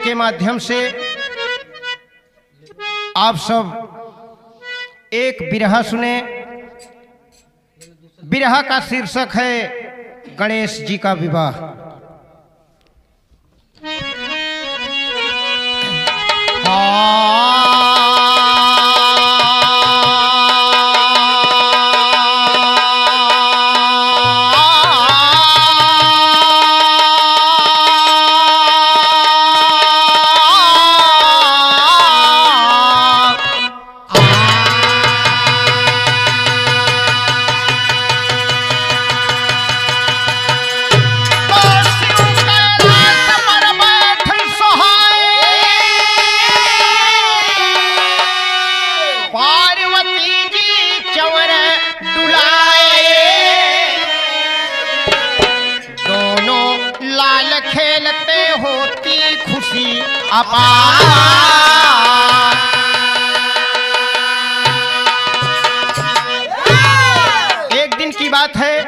के माध्यम से आप सब एक बिरहा सुने। बिरहा का शीर्षक है गणेश जी का विवाह। एक दिन की बात है,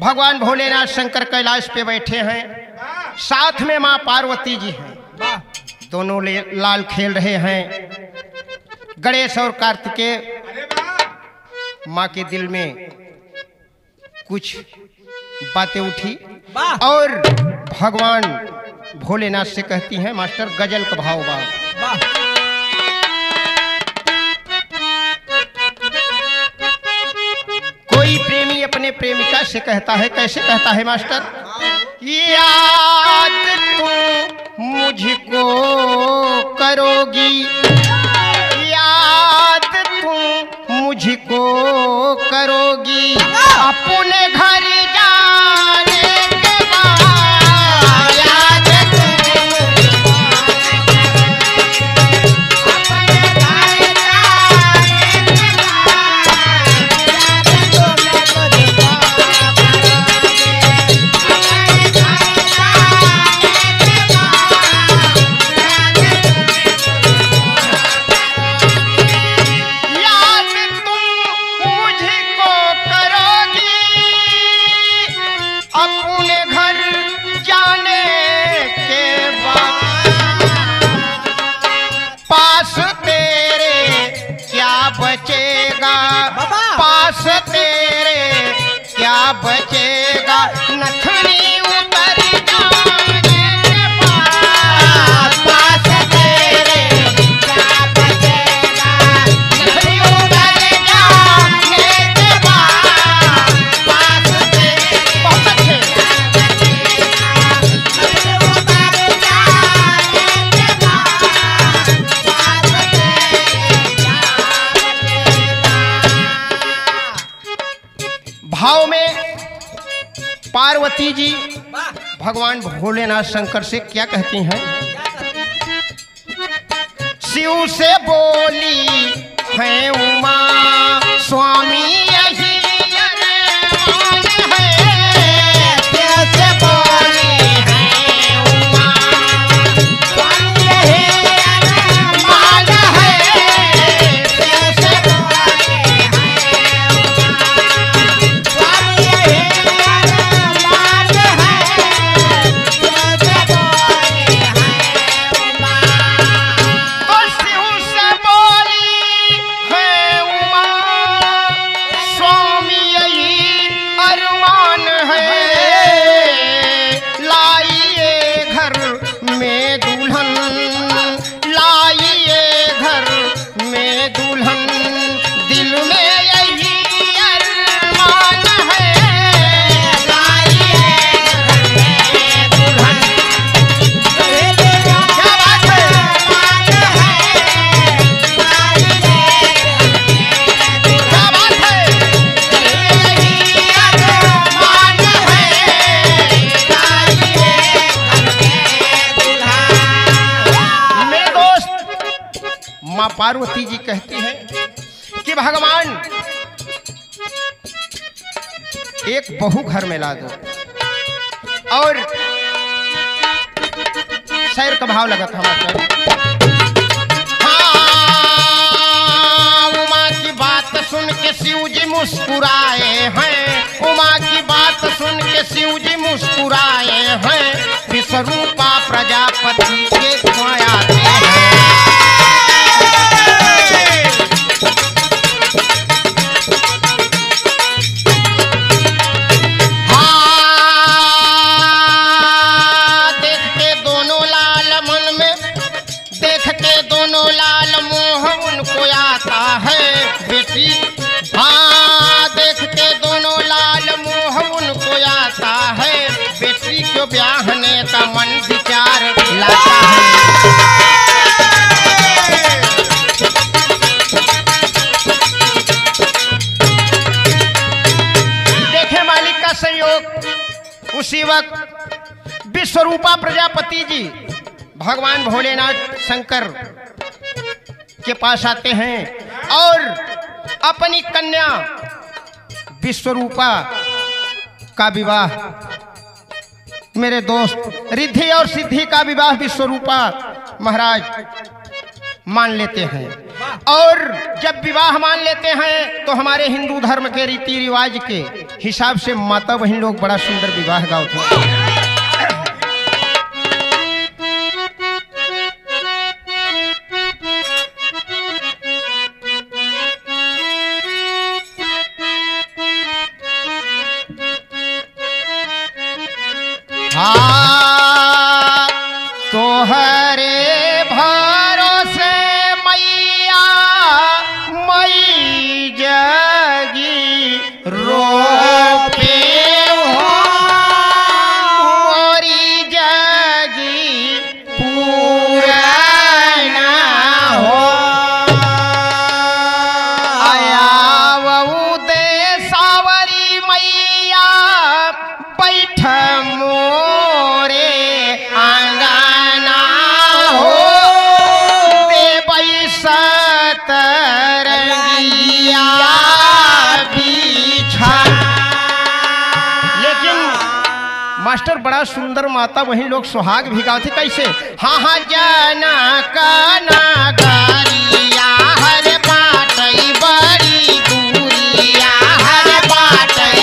भगवान भोलेनाथ शंकर कैलाश पे बैठे हैं, साथ में मां पार्वती जी हैं। दोनों लाल खेल रहे हैं। गणेश और कार्तिकेय। मां के दिल में कुछ बातें उठी और भगवान भोलेनाथ से कहती हैं, मास्टर गजल का भाव बा। कोई प्रेमी अपने प्रेमिका से कहता है, कैसे कहता है मास्टर? याद तुम मुझको करोगी, याद तुम मुझको करोगी, अपने घर जाने के बाद याद पास तेरे क्या बचेगा, नथनी उतर जाने के बाद पास तेरे क्या बचेगा, नथनी उतर जाने के बाद पास तेरे बहुत अच्छे नथनी उतर जाने के बाद पास भाव में पार्वती जी भगवान भोलेनाथ शंकर से क्या कहती हैं? शिव से बोली है उमा स्वामी यही अरमान है, शिव से बोली है उमा स्वामी यही अरमान है, शिव से बोली है स्वामी यही अरमान है, शिव से बोली है उमा। तो शिव से बोली है उमा स्वामी यही अरमान है, लाइए घर में दुल्हन, लाइए घर में दुल्हन, दिल में यही अरमान है, लाइए घर में दुल्हन, दिल में क्या बात है, अरमान है, लाइए क्या बात है, यही अरमान है, लाइए घर में दुल्हन। मेरे दोस्त, माँ पार्वती जी कहती हैं कि भगवान एक बहू घर में ला दो। और शैर का भाव लगा था हमारे। हाँ, उमा की बात सुन के शिव जी मुस्कुराए हैं, उमा की बात सुन के शिव जी मुस्कुराए हैं, विश्वरूपा प्रजापति के आते हैं। ब्याहने का मन विचार लाता है। देखे मालिक का संयोग। उसी वक्त विश्वरूपा प्रजापति जी भगवान भोलेनाथ शंकर के पास आते हैं और अपनी कन्या विश्वरूपा का विवाह, मेरे दोस्त रिद्धि और सिद्धि का विवाह विश्वरूपा महाराज मान लेते हैं। और जब विवाह मान लेते हैं तो हमारे हिंदू धर्म के रीति रिवाज के हिसाब से माता बहन लोग बड़ा सुंदर विवाह गाते हैं। तोहरे भरोसे मैया मई जगी रोपे मोरी जगी पूरा हो आया वऊ दे सावरी मैया बैठ मोरे आंगना हो देवई सतरंगिया बिछा। लेकिन मास्टर बड़ा सुंदर माता वही लोग सुहाग भी गाते कैसे। हाँ हाँ जाना काना गरिया हर बाटई बड़ी दूरिया हर बाटई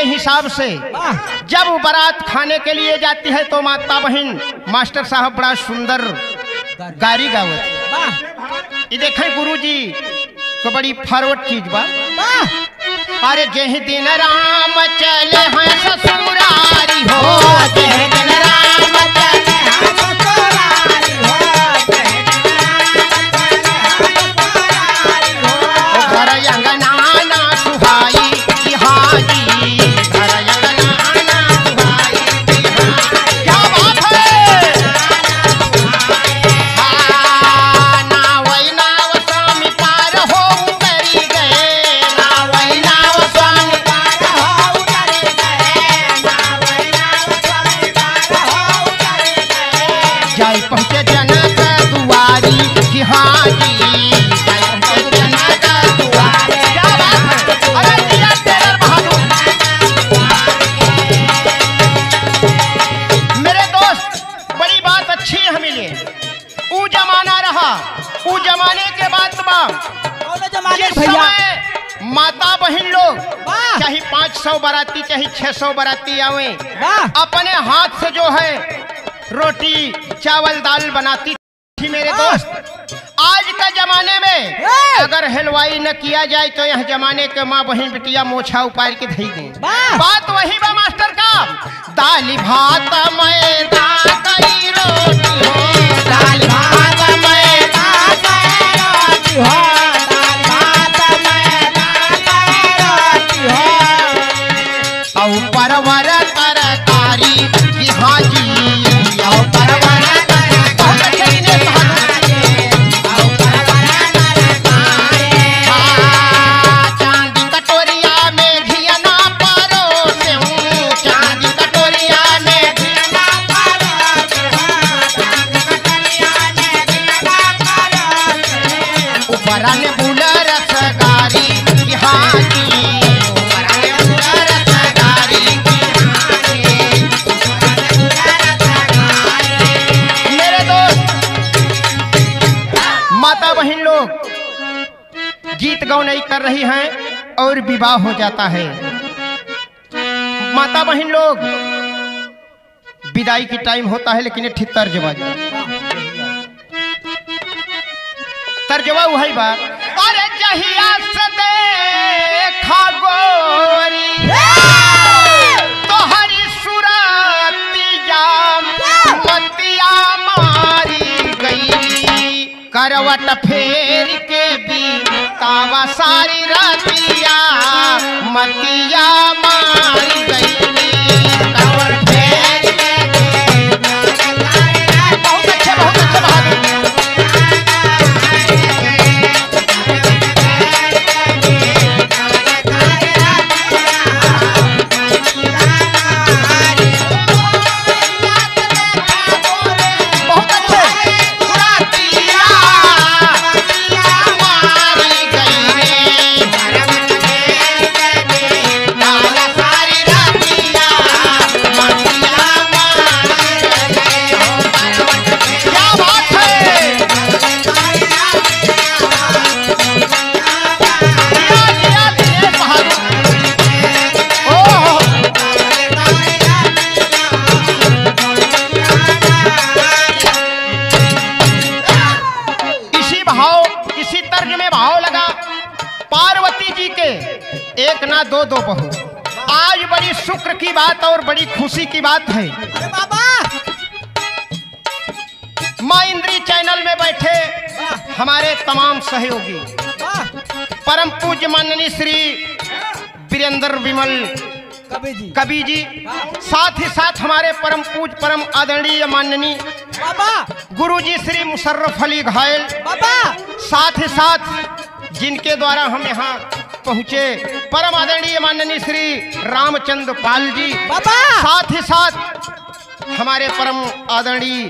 हिसाब से जब बारात खाने के लिए जाती है तो माता बहन मास्टर साहब बड़ा सुंदर गारी गावत। ये देखें गुरुजी को बड़ी फॉरवर्ड चीज बा। अरे जय दिन राम चले हैं ससुरारी हो जय दिन राम चले हैं ससुरारी हो घर अंगना ना सुहाई हाजी जाई पहुँचे जनक दुआरी कि हाँ जी जाई पहुँचे जनक दुआरी। क्या बात है, अरे दिया टेलर बहादुर। मेरे दोस्त बड़ी बात अच्छी है मिले। ऊ जमाना रहा, ऊ जमाने के बाद जिस समय माता बहन लोग चाहे 500 बाराती चाहे 600 बाराती आवे अपने हाथ से जो है रोटी चावल दाल बनाती थी मेरे दोस्त। आज के जमाने में अगर हलवाई न किया जाए तो यह जमाने के माँ बहन बिटिया मोछा उपार के धई दें। बात वही बा मास्टर का, दाल भात मैदा कई रोटी हो, दाल भात मैदा कई रोटी हो, दाल भात मैदा कई रोटी हो, औ परवर तरकारी की हाँ जी, औ परवर गीत गौनई कर रही हैं और विवाह हो जाता है। माता बहन लोग विदाई की टाइम होता है लेकिन ठीक तर्जवा तर्जवा वही बात, अरे जहिया से देखा गोरी तोहरी सुरतिया मतिया मारी गई, करवट फेर के भी तावा सारी रातिया मतिया मारी गई, करवट फेर के बहुत अच्छे बहादुर। एक ना दो दो बहू, आज बड़ी शुक्र की बात और बड़ी खुशी की बात है। माँ इंद्री चैनल में बैठे हमारे तमाम सहयोगी परम पूज्य माननीय श्री वीरेंद्र विमल कवि जी, साथ ही साथ हमारे परम पूज्य परम आदरणीय माननीय गुरु जी श्री मुशर्रफ अली घायल, साथ ही साथ जिनके द्वारा हम यहाँ पहुँचे परम आदरणीय माननीय श्री रामचंद्र पाल जी, साथ ही साथ हमारे परम आदरणीय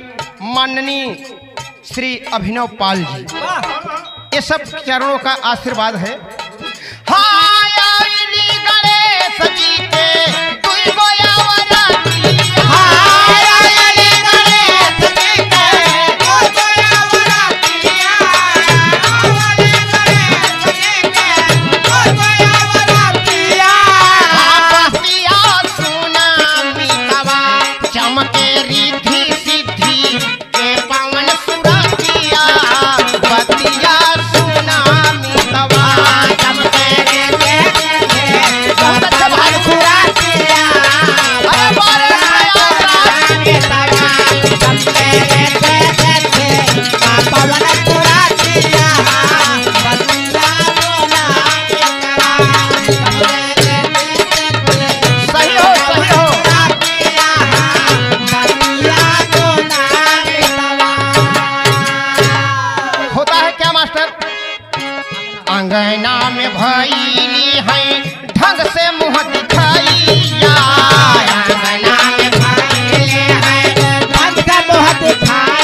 माननीय श्री अभिनव पाल जी, ये सब चरणों का आशीर्वाद है। गणेश जी के अंगना में भैली है ढंग से मुँह दिखाइया, अंगना में भैली है ढंग से मुँह दिखाइया।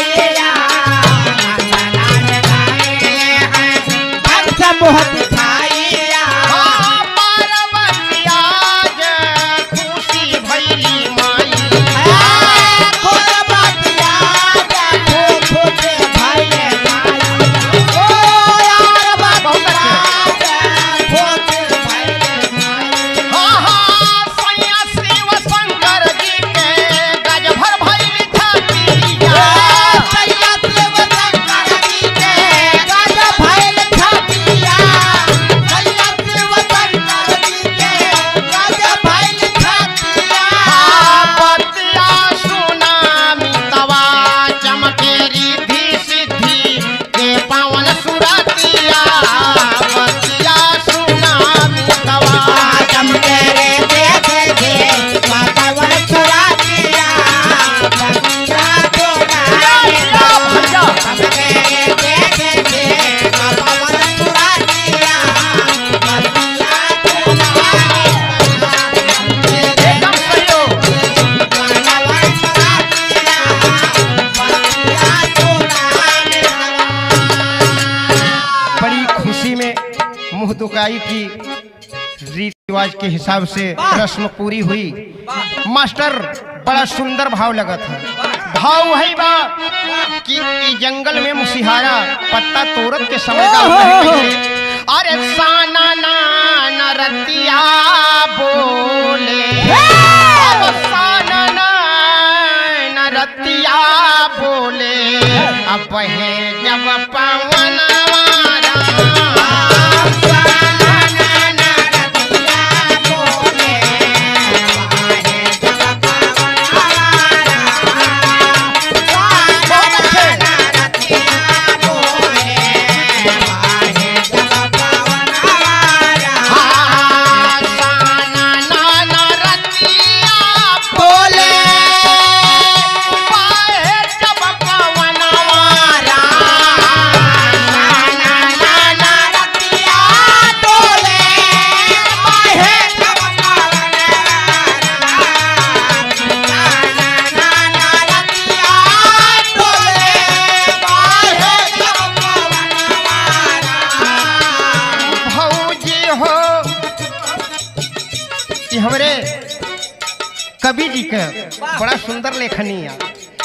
सगाई की रीति रिवाज के हिसाब से रस्म पूरी हुई। मास्टर बड़ा सुंदर भाव लगत है। भाव है बा कि जंगल में मुसिहारा पत्ता तोड़त के समय का अरे साना ना रतिया बोले, साना ना रतिया बोले, अब है जब पवन हमरे कवि जी का बड़ा सुंदर लेखनी है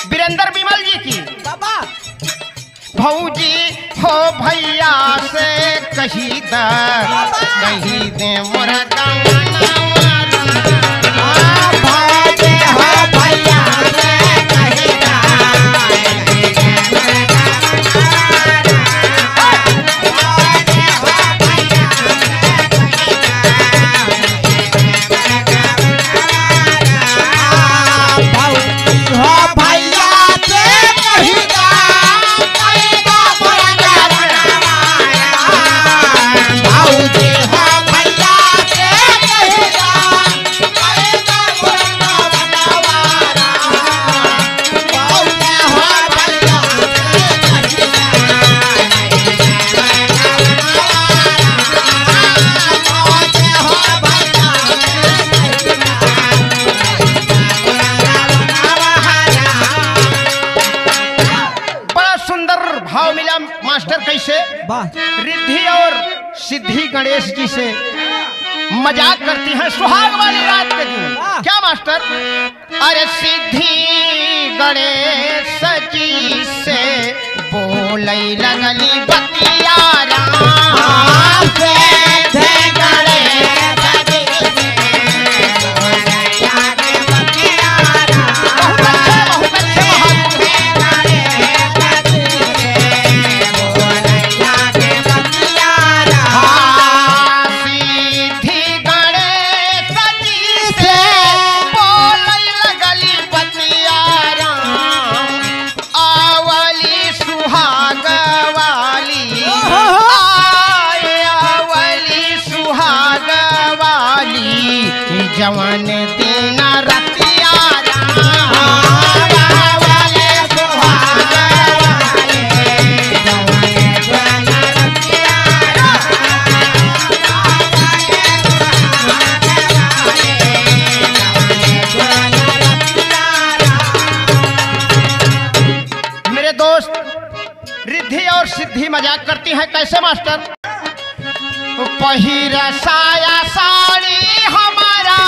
वीरेंद्र विमल जी की। भौजी हो भैया से कही दे मोरा मास्टर कैसे रिद्धि और सिद्धि गणेश जी से मजाक करती हैं सुहाग वाली रात के दिन। क्या मास्टर? अरे सिद्धि गणेश जी से बोलई लगली बतिया जवान दीना रतिया मेरे दोस्त रिद्धि और सिद्धि मजाक करती है। कैसे मास्टर? पहिरा साया साड़ी हमारा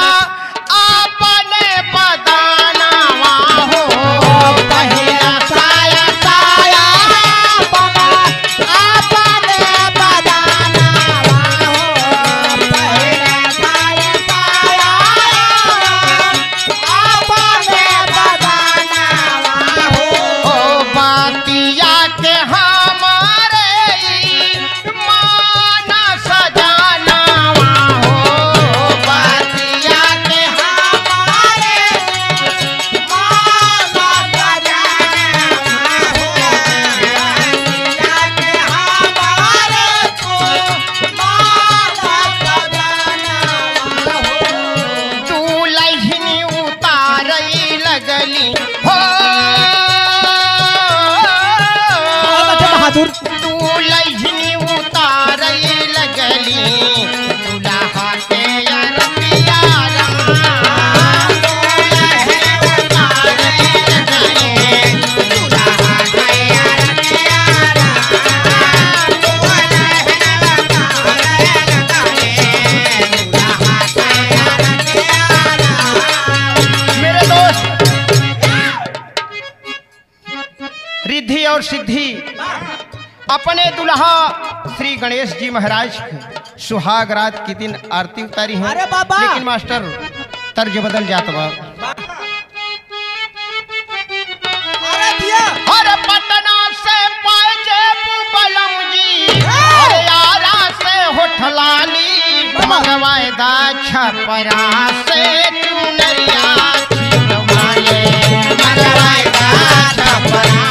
अपने बदानवा हो, पहिरा साया साया अपने बदानवा हो, पहिरा साया साया अपने बदानवा हो, बातिया के हमारे तू लहनी उतारई लगली दुल्हा के अरबिया और सिद्धि अपने दुल्हा श्री गणेश जी महाराज की सुहाग रात के दिन आरती उतारी है। अरे बाबा! लेकिन मास्टर तर्ज बदल जाता बा। अरे पटना से पाजेबू बलम जी, अरे आरा से होठलाली, मंगवाएदा छपरा से चुनरिया छिलवाले, मंगवाएदा छपरा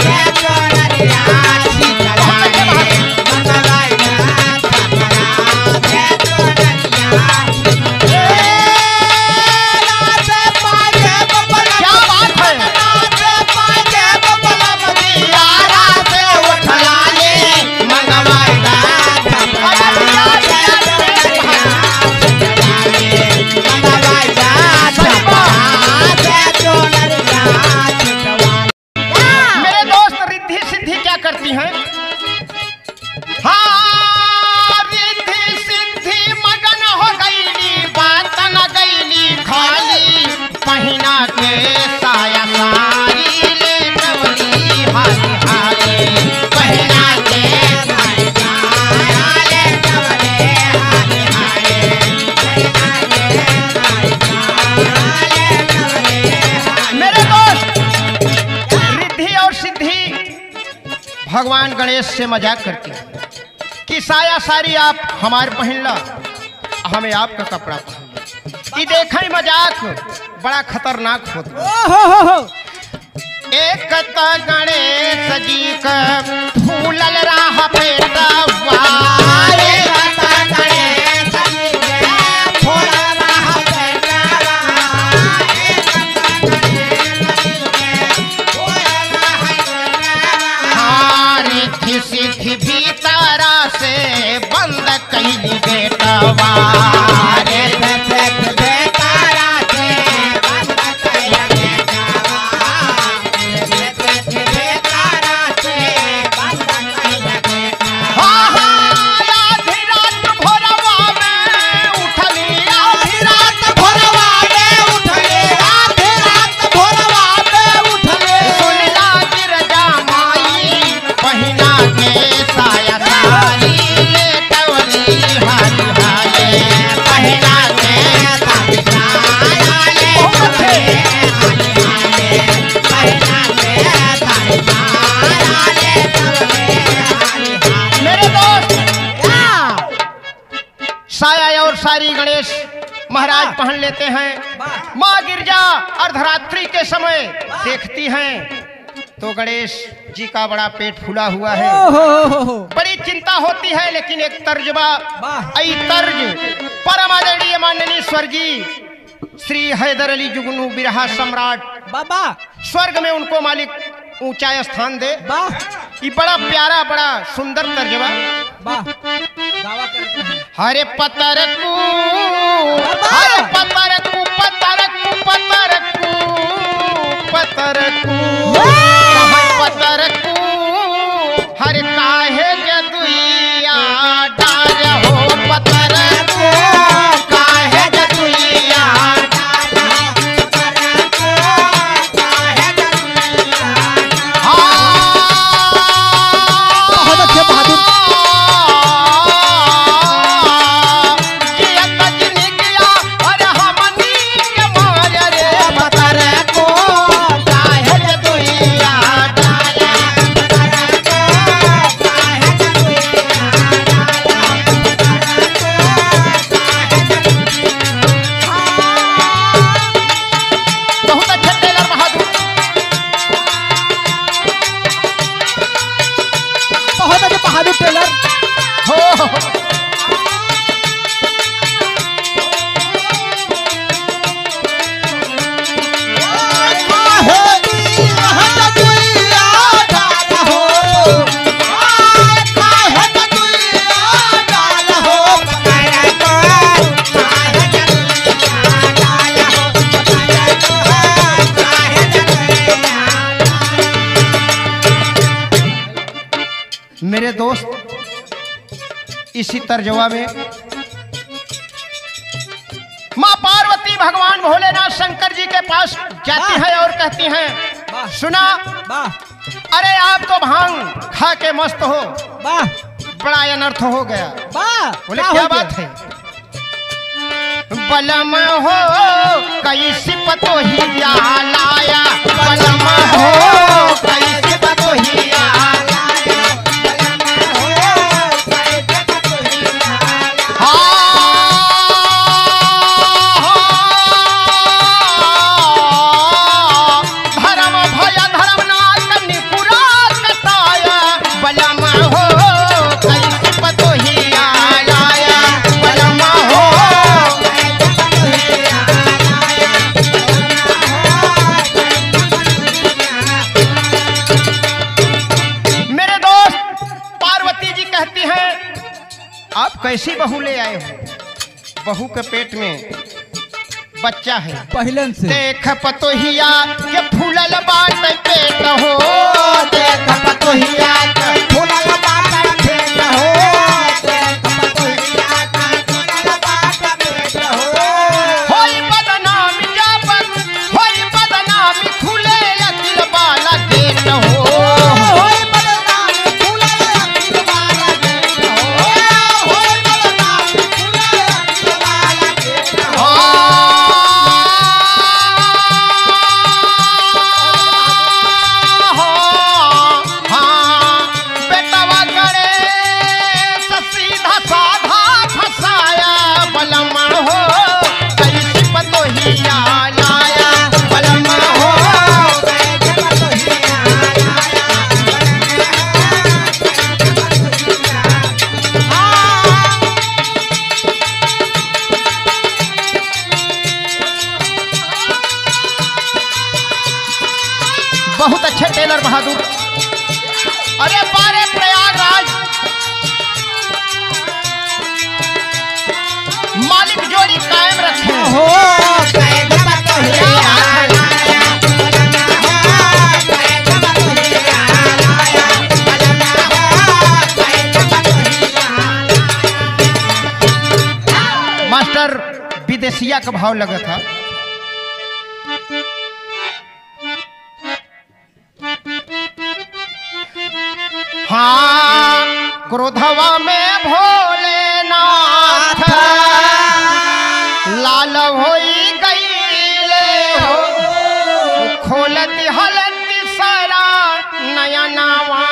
से चुनरिया छिलवाले, मंगवाएदा करती हैं। हाँ रिद्धि सिद्धि मगन हो गईली, बात न गईली खाली, पहिना के साया सारी ले डबली हाली हाली, पहिना के साया ले डबली हाली हाली, पहिना के साया ले डबली। मेरे दोस्त रिद्धि और सिद्धि भगवान गणेश से मजाक करते हैं कि साया सारी आप हमारे पहन ला, हमें आपका कपड़ा पहन ला। ये देखा ही मजाक बड़ा खतरनाक होता। एक गणेश जी का फूलल राह पेटवा, सिद्धि भीतरा से बंद कैली बेटवा, साया और सारी गणेश महाराज पहन लेते हैं। माँ गिरजा अर्धरात्रि के समय देखती हैं तो गणेश जी का बड़ा पेट फूला हुआ है, बड़ी चिंता होती है। लेकिन एक तर्जबा आई तर्ज परम आदरणीय माननीय स्वर्गीय श्री हैदर अली जुगनू बिरहा सम्राट बाबा स्वर्ग में उनको मालिक ऊंचा स्थान दे। ये बड़ा प्यारा बड़ा सुंदर तर्जबा। हरे पतर कू, हरे पतर कू, पतर कू, पतर कू, पतर कू, पतर कू, हरे काहे जदुइया डार हो, पतर कू काहे जदुइया मेरे दोस्त इसी तर्जवा में माँ पार्वती भगवान भोलेनाथ शंकर जी के पास जाती है और कहती हैं, सुना अरे आप तो भांग खा के मस्त हो, वाह बड़ा अनर्थ हो गया। वाह बोले क्या बात है? बलम हो कैसी पतोहिया लाया, बलम हो कैसी पतोहिया लाया, धर्म भय धर्म नाथ निपुरा कटाया, बलम हो कैसी पतोहिया लाया, बलम हो। मेरे दोस्त पार्वती जी कहती हैं आप कैसी बहू ले आए हो? बहू के पेट में बच्चा है पहलन से। देख पतोहिया के फूलल बाट पेट हो, देख पतोहिया के फूलल बाट पेट हो, देख पतोहिया के फूलल बाट पेट हो। होई बदनामी जाबत, होई बदनामी खुले अखिल बाला गेट हो, होई बदनामी खुले अखिल बाला गेट हो, होई बदनामी खुले अखिल बाला गेट हो। बेटवा गणेश सीधा साधा फसाया, बलम हो कैसी पतोहिया लाया, बलम हो कैसी पतोहिया लाया, बहुत अच्छे टेलर बहादुर। अरे बारे प्रयागराज मालिक जोड़ी कायम रखे हो, कैसी पतोहिया लाया, मास्टर विदेशिया का भाव लगा था। हाँ क्रोधवा में भोलेनाथ लाल होई गईले हो, खोलत हलत सारा नयनवा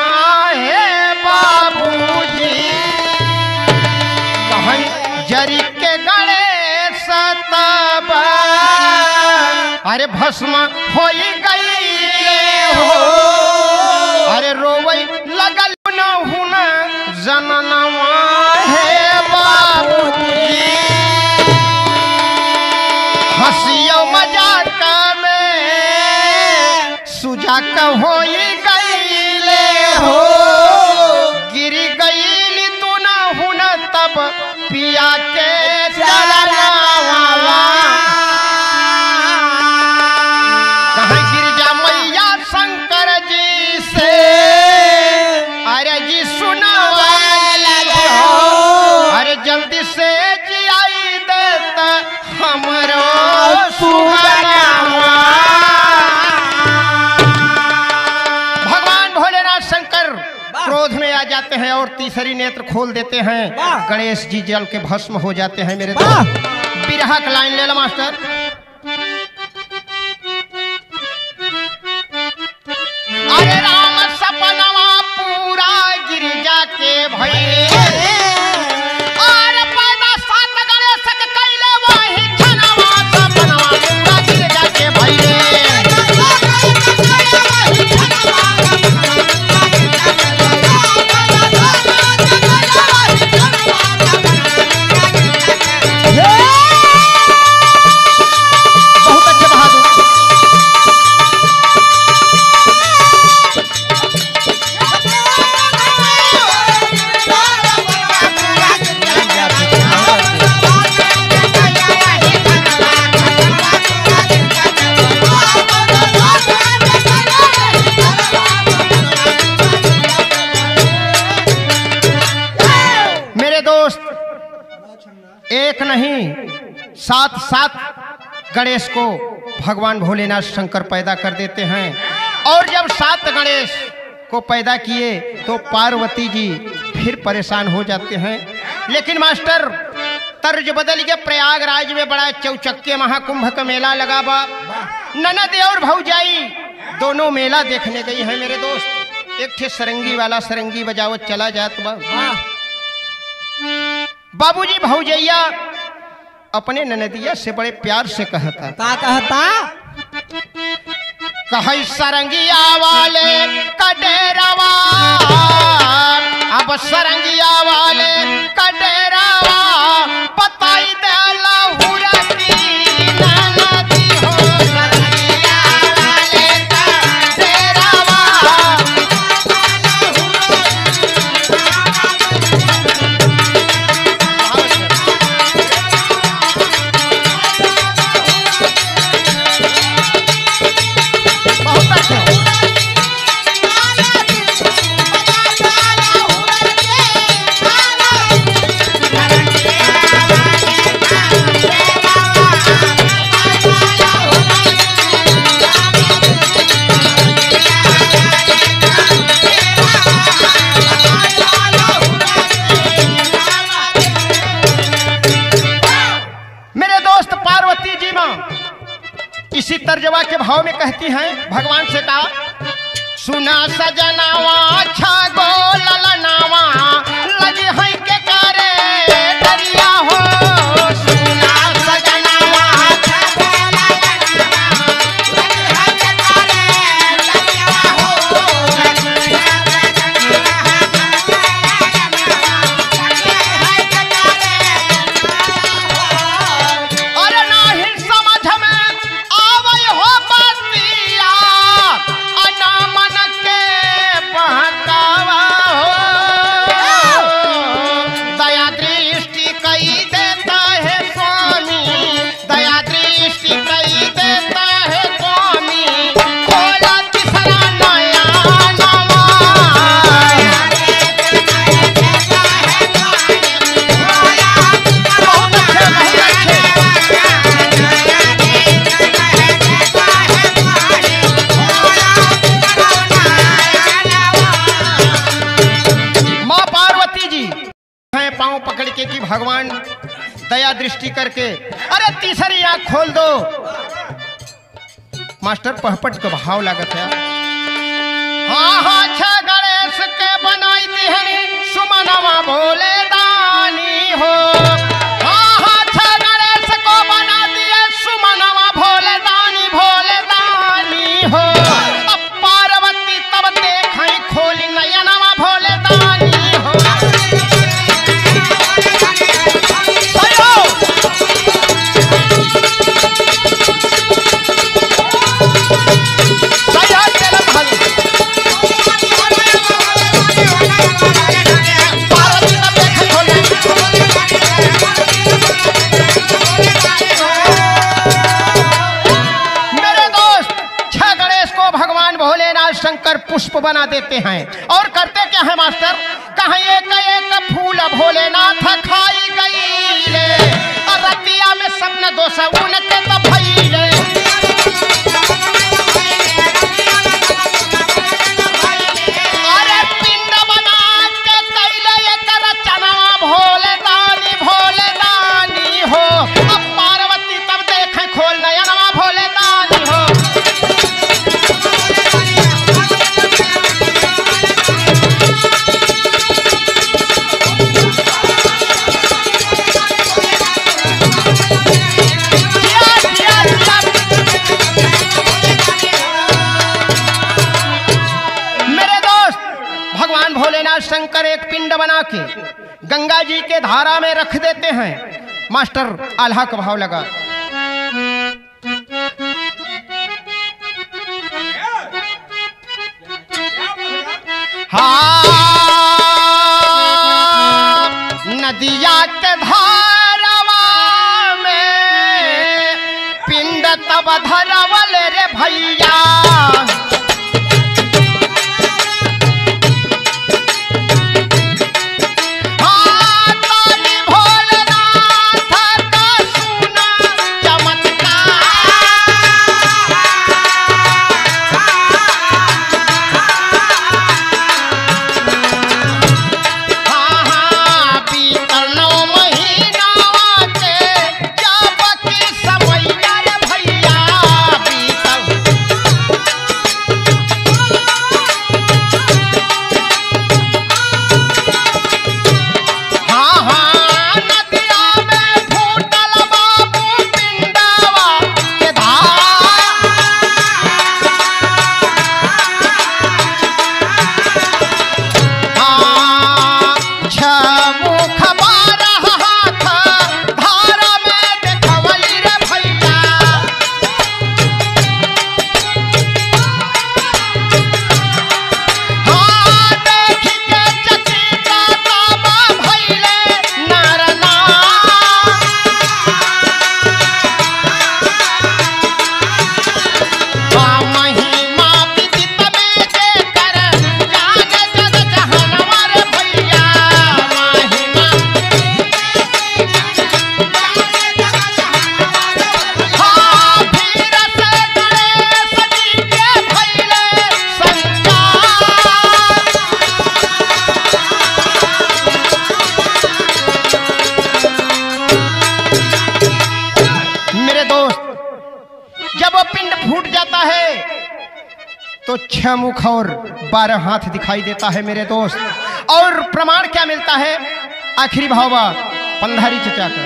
हे बाबूजी, कहन जरी के गणेश तब अरे भस्म होई गईले हो, अरे रोवई लगल न हुन जननवा हे बाबूजी, हंसियो मजाक में सुजाक होई गईले हो, गिरी गईली तू न हुन तब पिया के चलनवा, कहाँ गिरजा मैया शंकर जी से अरे जी सुनवाई हो, अरे जल्दी से जी आई देता हमरो सुगनवा। भगवान भोलेनाथ शंकर क्रोध में आ जाते हैं और तीसरी नेत्र खोल देते हैं, गणेश जी जल के भस्म हो जाते हैं। मेरे दोस्त बिरहा का लाइन ले लो मास्टर। अरे राम सपनवा पूरा गिरिजा के भइले, और पैदा सात गणेश के कैले वही छनवा, सपनवा पूरा गिरिजा के भइले। बहुत अच्छे बहादुर। एक नहीं सात सात गणेश को भगवान भोलेनाथ शंकर पैदा कर देते हैं। और जब सात गणेश को पैदा किए तो पार्वती जी फिर परेशान हो जाते हैं। लेकिन मास्टर तर्ज बदल के प्रयागराज में बड़ा चौचक्के महाकुंभ का मेला लगा बा। ननद और भौजाई दोनों मेला देखने गई है मेरे दोस्त। एक ठे सरंगी वाला सरंगी बजावत चला जात बा। बाबूजी भौजैया अपने ननदिया से बड़े प्यार से कहता कहे सरंगिया वाले कडेरावा, अब सरंगिया वाले कडेरावा बताई दे लहुरा की ननदी हो। सरंगिया वाले कडेरावा इसी तर्जवा के भाव में कहती हैं भगवान से कहा सुना सजनावा अच्छा गोल ललनावा लगे हैं के कारे दरिया हो। सुना सजनावा अच्छा गोल ललनावा लगे हैं के कारे दरिया हो। अरे नाही समझ में आवई हो बातिया अनामन के बहकावा हो। दया दृष्टि कई देता है स्वामी, दया दृष्टि कई देता है स्वामी खोला तीसरा नया नवा। बहुत अच्छे माँ पार्वती जी हैं पांव पकड़ के कि भगवान दया दृष्टि करके अरे तीसरी आंख खोल दो। मास्टर पहपट का भाव लागत है। हाँ हाँ छह गणेश के बनाई तिहरी सुमनवा भोले दानी हो। हाँ हाँ छह गणेश को बना दिए सुमनवा भोले दानी हो। अब पार्वती तब देखाई खोली नयनवा भोले दानी हो। शंकर पुष्प बना देते हैं और करते क्या है मास्टर कहा एक एक फूल भोलेनाथ खाई गई ले रतिया में सपने दोष उनके तो भइले। अरे पिंड बना के कैले एक रचनवा भोले दानी हो। अब पार्वती तब देखे खोल नयनवा भोले दानी हो। शंकर एक पिंड बना के गंगा जी के धारा में रख देते हैं। मास्टर आल्हा का भाव लगा। हाँ नदिया के धारावा में पिंड तब धरवल रे भैया। तो 6 मुख और 12 हाथ दिखाई देता है मेरे दोस्त। और प्रमाण क्या मिलता है? आखिरी भावा पंधारी चचा का।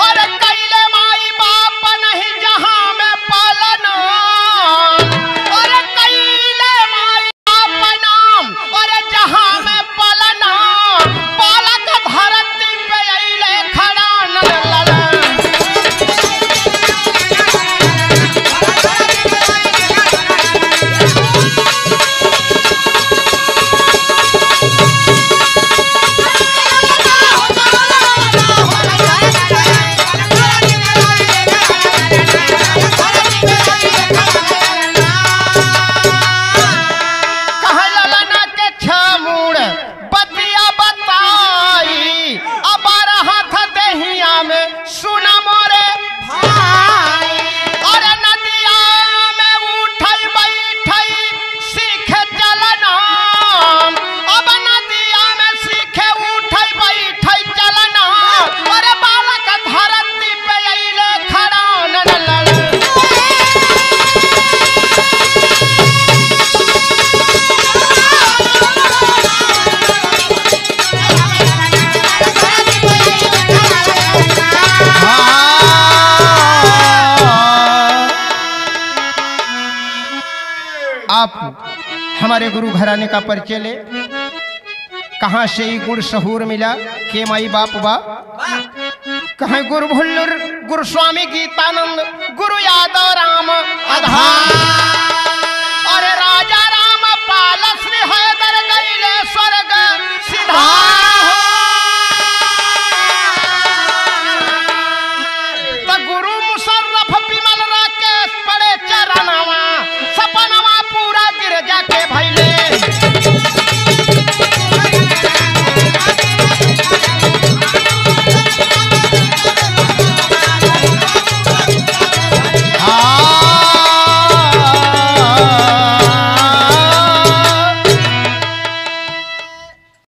और कैले माई बाप नहीं जहां में पालना, और कैले माई बाप नाम और जहां में पालना, पालक धरती पे अइले खड़ा नल। आप हमारे गुरु घराने का परिचय ले। कहाँ से ही गुरु सहूर मिला के माई बाप बा? कहाँ गुरु भुल्लुर, गुरु स्वामी गीतानंद, गुरु यादव राम आधार।